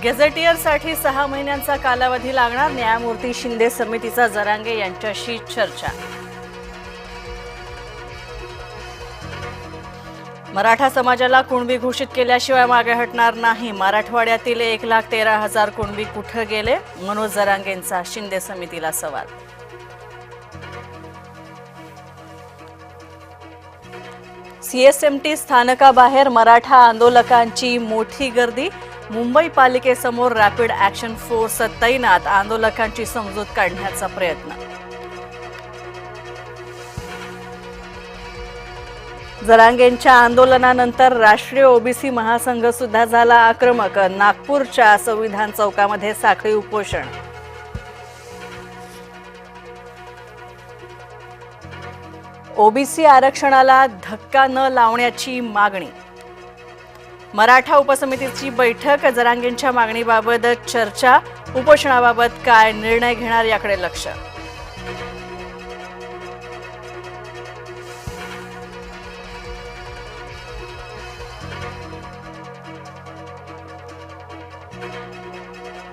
गेझेटियरसाठी 6 महिन्यांचा कालावधी लागणार, न्यायमूर्ती शिंदे समितीचा जरांगे यांच्याशी चर्चा। मराठा समाजाला कुणबी घोषित केल्याशिवाय मागे हटणार नाही, मराठवाड्यातील 1,13,000 कुणबी कुठे गेले, मनोज जरांगेंचा शिंदे समितीला सवाल। सीएसएमटी स्थानकाबाहेर मराठा आंदोलकांची मोठी गर्दी, मुंबई पालिकेसमोर रॅपिड ॲक्शन फोर्स तैनात, आंदोलकांची समजूत काढण्याचा प्रयत्न। जरांगेंच्या आंदोलनानंतर राष्ट्रीय ओबीसी महासंघ सुद्धा झाला आक्रमक, नागपूरच्या संविधान चौकामध्ये साखळी उपोषण। ओबीसी आरक्षणाला धक्का न लावण्याची मागणी, मराठा उपसमितीची बैठक, जरांगेंच्या मागणीबाबत चर्चा, उपोषणाबाबत काय निर्णय घेणार याकडे लक्ष।